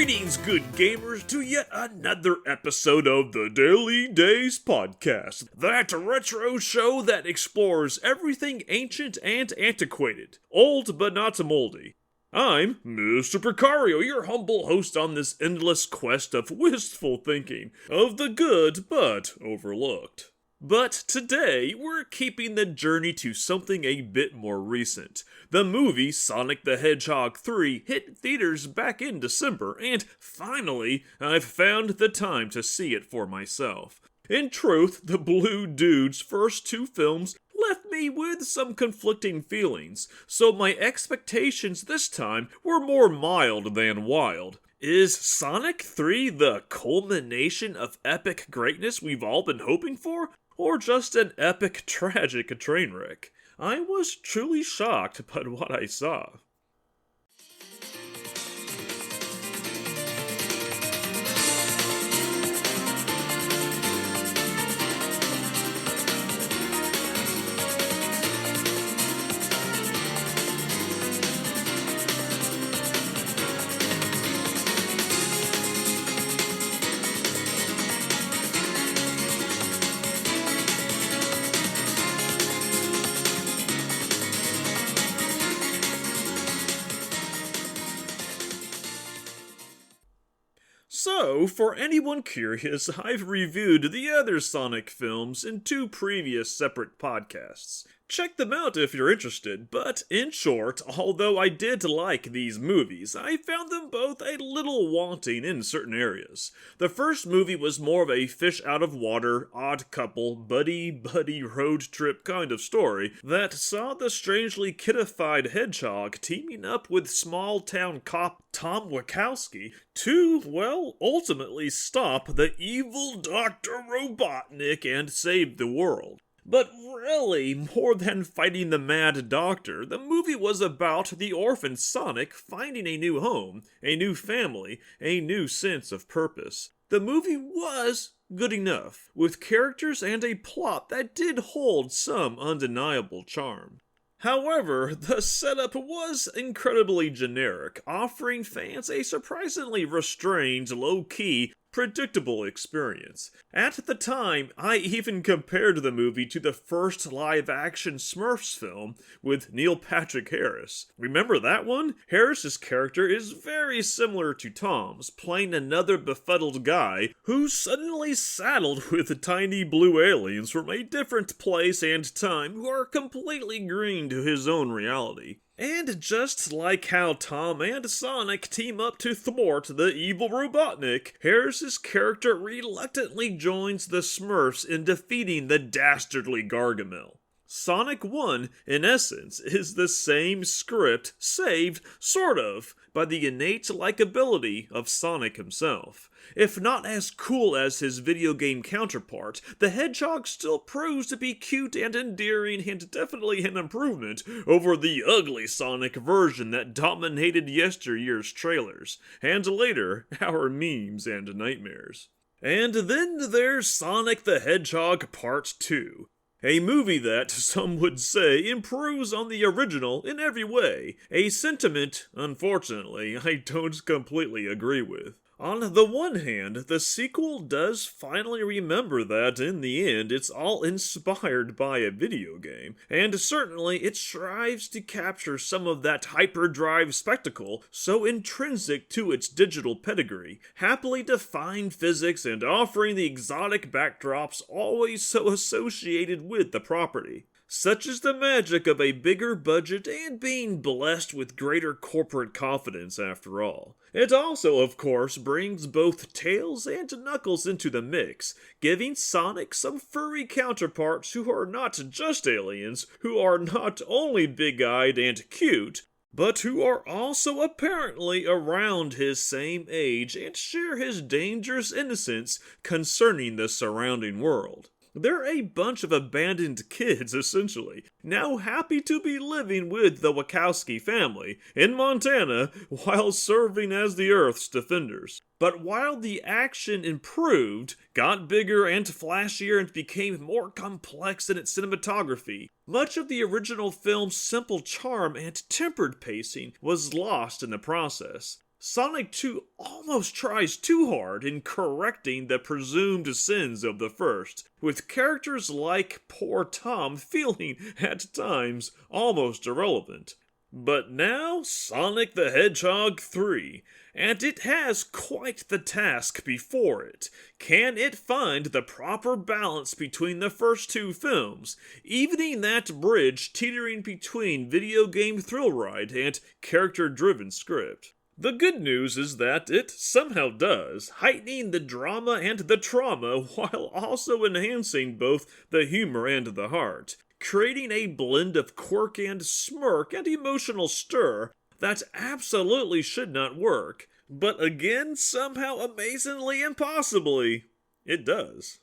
Greetings, good gamers, to yet another episode of the Daily Days Podcast, that retro show that explores everything ancient and antiquated, old but not moldy. I'm Mr. Pacario, your humble host on this endless quest of wistful thinking, of the good but overlooked. But today, we're keeping the journey to something a bit more recent. The movie Sonic the Hedgehog 3 hit theaters back in December, and finally, I've found the time to see it for myself. In truth, the Blue Dude's first two films left me with some conflicting feelings, so my expectations this time were more mild than wild. Is Sonic 3 the culmination of epic greatness we've all been hoping for? Or just an epic, tragic train wreck? I was truly shocked by what I saw. So, for anyone curious, I've reviewed the other Sonic films in two previous separate podcasts. Check them out if you're interested, but in short, although I did like these movies, I found them both a little wanting in certain areas. The first movie was more of a fish out of water, odd couple, buddy road trip kind of story that saw the strangely kiddified Hedgehog teaming up with small town cop Tom Wachowski to, well, ultimately stop the evil Dr. Robotnik and save the world. But really, more than fighting the Mad Doctor, the movie was about the orphan Sonic finding a new home, a new family, a new sense of purpose. The movie was good enough, with characters and a plot that did hold some undeniable charm. However, the setup was incredibly generic, offering fans a surprisingly restrained, low-key, predictable experience. At the time, I even compared the movie to the first live-action Smurfs film with Neil Patrick Harris. Remember that one? Harris's character is very similar to Tom's, playing another befuddled guy who's suddenly saddled with tiny blue aliens from a different place and time who are completely green to his own reality. And just like how Tom and Sonic team up to thwart the evil Robotnik, Harris's character reluctantly joins the Smurfs in defeating the dastardly Gargamel. Sonic 1, in essence, is the same script, saved, sort of, by the innate likability of Sonic himself. If not as cool as his video game counterpart, the Hedgehog still proves to be cute and endearing and definitely an improvement over the ugly Sonic version that dominated yesteryear's trailers, and later, our memes and nightmares. And then there's Sonic the Hedgehog Part 2. A movie that, some would say, improves on the original in every way. A sentiment, unfortunately, I don't completely agree with. On the one hand, the sequel does finally remember that, in the end, it's all inspired by a video game, and certainly it strives to capture some of that hyperdrive spectacle so intrinsic to its digital pedigree, happily defying physics and offering the exotic backdrops always so associated with the property. Such is the magic of a bigger budget and being blessed with greater corporate confidence after all. It also, of course, brings both Tails and Knuckles into the mix, giving Sonic some furry counterparts who are not just aliens, who are not only big-eyed and cute, but who are also apparently around his same age and share his dangerous innocence concerning the surrounding world. They're a bunch of abandoned kids, essentially, now happy to be living with the Wachowski family in Montana while serving as the Earth's defenders. But while the action improved, got bigger and flashier, and became more complex in its cinematography, much of the original film's simple charm and tempered pacing was lost in the process. Sonic 2 almost tries too hard in correcting the presumed sins of the first, with characters like poor Tom feeling, at times, almost irrelevant. But now, Sonic the Hedgehog 3, and it has quite the task before it. Can it find the proper balance between the first two films, evening that bridge teetering between video game thrill ride and character-driven script? The good news is that it somehow does, heightening the drama and the trauma while also enhancing both the humor and the heart, creating a blend of quirk and smirk and emotional stir that absolutely should not work, but again, somehow amazingly and possibly, it does.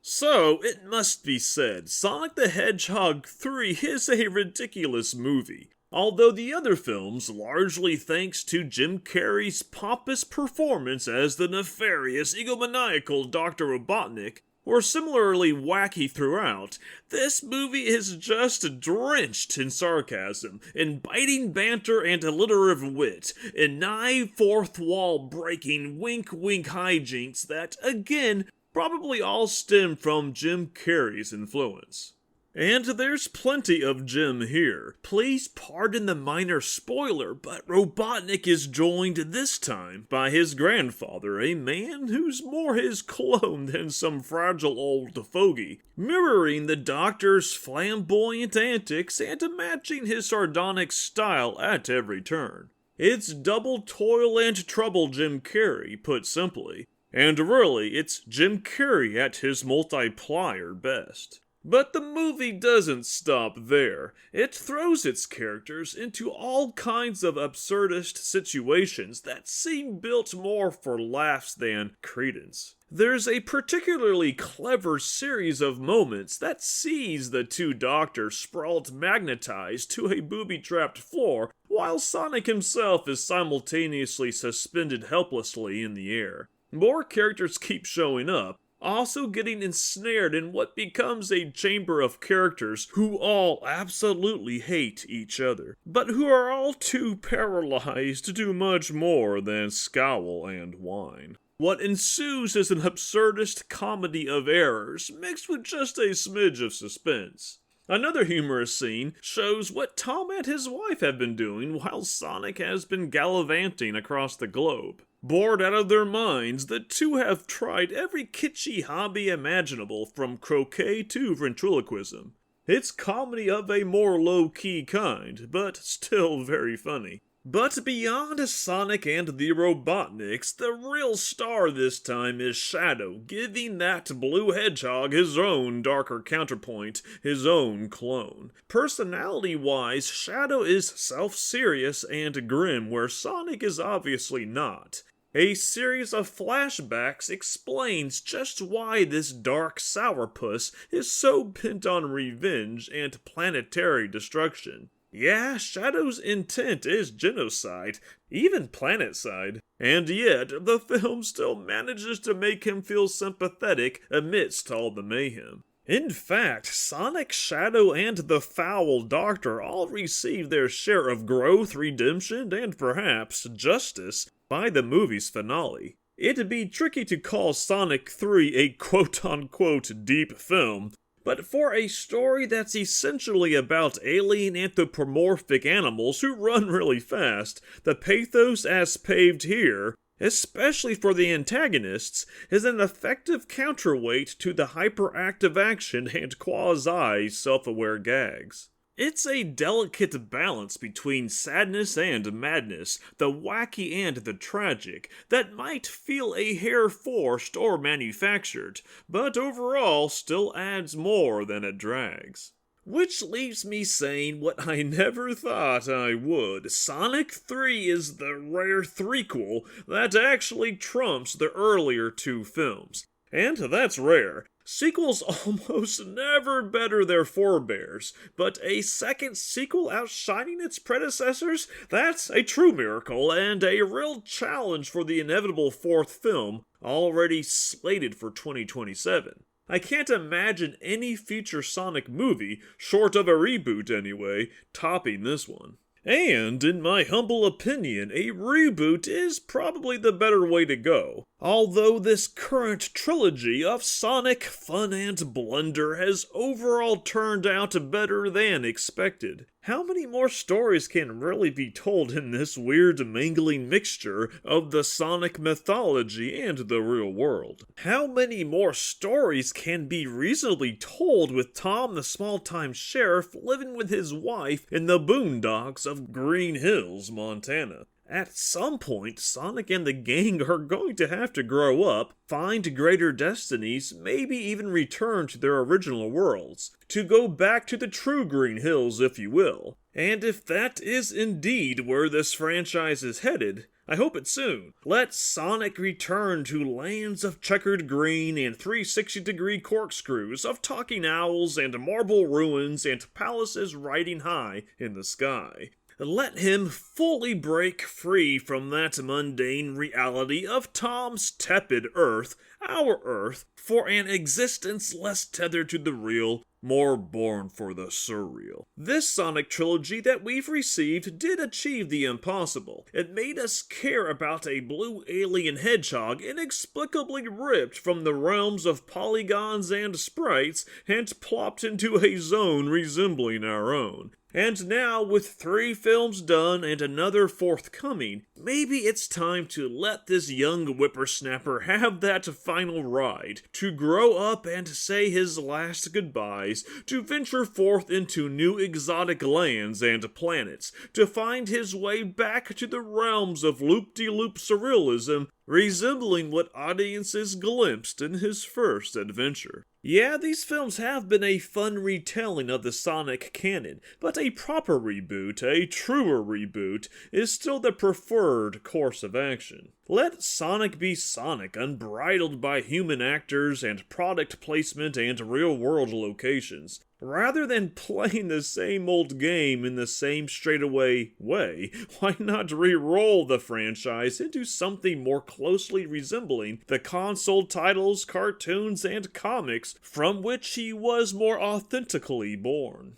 So, it must be said, Sonic the Hedgehog 3 is a ridiculous movie. Although the other films, largely thanks to Jim Carrey's pompous performance as the nefarious, egomaniacal Dr. Robotnik, were similarly wacky throughout, this movie is just drenched in sarcasm, in biting banter and alliterative wit, in nigh fourth-wall breaking wink-wink hijinks that, again, probably all stem from Jim Carrey's influence. And there's plenty of Jim here. Please pardon the minor spoiler, but Robotnik is joined this time by his grandfather, a man who's more his clone than some fragile old fogey, mirroring the Doctor's flamboyant antics and matching his sardonic style at every turn. It's double toil and trouble Jim Carrey, put simply. And really, it's Jim Carrey at his multiplier best. But the movie doesn't stop there. It throws its characters into all kinds of absurdist situations that seem built more for laughs than credence. There's a particularly clever series of moments that sees the two doctors sprawled magnetized to a booby-trapped floor while Sonic himself is simultaneously suspended helplessly in the air. More characters keep showing up, also getting ensnared in what becomes a chamber of characters who all absolutely hate each other, but who are all too paralyzed to do much more than scowl and whine. What ensues is an absurdist comedy of errors mixed with just a smidge of suspense. Another humorous scene shows what Tom and his wife have been doing while Sonic has been gallivanting across the globe. Bored out of their minds, the two have tried every kitschy hobby imaginable from croquet to ventriloquism. It's comedy of a more low-key kind, but still very funny. But beyond Sonic and the Robotniks, the real star this time is Shadow, giving that blue hedgehog his own darker counterpoint, his own clone. Personality-wise, Shadow is self-serious and grim, where Sonic is obviously not. A series of flashbacks explains just why this dark sourpuss is so bent on revenge and planetary destruction. Yeah, Shadow's intent is genocide, even planetside. And yet, the film still manages to make him feel sympathetic amidst all the mayhem. In fact, Sonic, Shadow, and the Foul Doctor all receive their share of growth, redemption, and perhaps justice by the movie's finale. It'd be tricky to call Sonic 3 a quote-unquote deep film, but for a story that's essentially about alien anthropomorphic animals who run really fast, the pathos as paved here, especially for the antagonists, is an effective counterweight to the hyperactive action and quasi-self-aware gags. It's a delicate balance between sadness and madness, the wacky and the tragic, that might feel a hair forced or manufactured, but overall still adds more than it drags. Which leaves me saying what I never thought I would. Sonic 3 is the rare threequel that actually trumps the earlier two films. And that's rare. Sequels almost never better their forebears, but a second sequel outshining its predecessors? That's a true miracle and a real challenge for the inevitable fourth film, already slated for 2027. I can't imagine any future Sonic movie, short of a reboot anyway, topping this one. And, in my humble opinion, a reboot is probably the better way to go. Although this current trilogy of Sonic fun and blunder has overall turned out better than expected. How many more stories can really be told in this weird mangling mixture of the Sonic mythology and the real world? How many more stories can be reasonably told with Tom the small-time sheriff living with his wife in the boondocks of Green Hills, Montana? At some point, Sonic and the gang are going to have to grow up, find greater destinies, maybe even return to their original worlds, to go back to the true Green Hills, if you will. And if that is indeed where this franchise is headed, I hope it's soon. Let Sonic return to lands of checkered green and 360-degree corkscrews, of talking owls and marble ruins and palaces riding high in the sky. Let him fully break free from that mundane reality of Tom's tepid Earth, our Earth, for an existence less tethered to the real, more born for the surreal. This Sonic Trilogy that we've received did achieve the impossible. It made us care about a blue alien hedgehog inexplicably ripped from the realms of polygons and sprites and plopped into a zone resembling our own. And now, with 3 films done and another forthcoming, maybe it's time to let this young whippersnapper have that final ride, to grow up and say his last goodbyes, to venture forth into new exotic lands and planets, to find his way back to the realms of loop-de-loop surrealism, resembling what audiences glimpsed in his first adventure. Yeah, these films have been a fun retelling of the Sonic canon, but a proper reboot, a truer reboot, is still the preferred course of action. Let Sonic be Sonic, unbridled by human actors and product placement and real-world locations. Rather than playing the same old game in the same straightaway way, why not re-roll the franchise into something more closely resembling the console titles, cartoons, and comics from which he was more authentically born?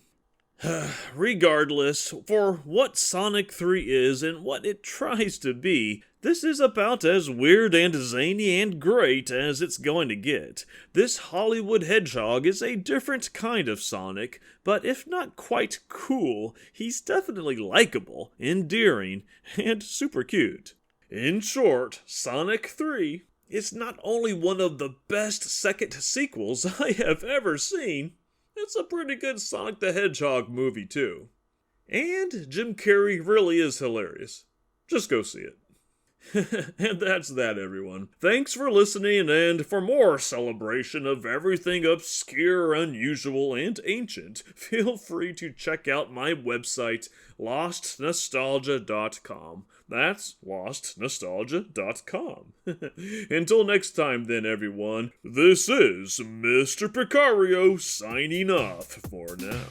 Regardless, for what Sonic 3 is and what it tries to be, this is about as weird and zany and great as it's going to get. This Hollywood Hedgehog is a different kind of Sonic, but if not quite cool, he's definitely likable, endearing, and super cute. In short, Sonic 3 is not only one of the best second sequels I have ever seen, it's a pretty good Sonic the Hedgehog movie too. And Jim Carrey really is hilarious. Just go see it. And that's that, everyone. Thanks for listening, and for more celebration of everything obscure, unusual, and ancient, feel free to check out my website, lostnostalgia.com. That's lostnostalgia.com. Until next time then, everyone, this is Mr. Pacario signing off for now.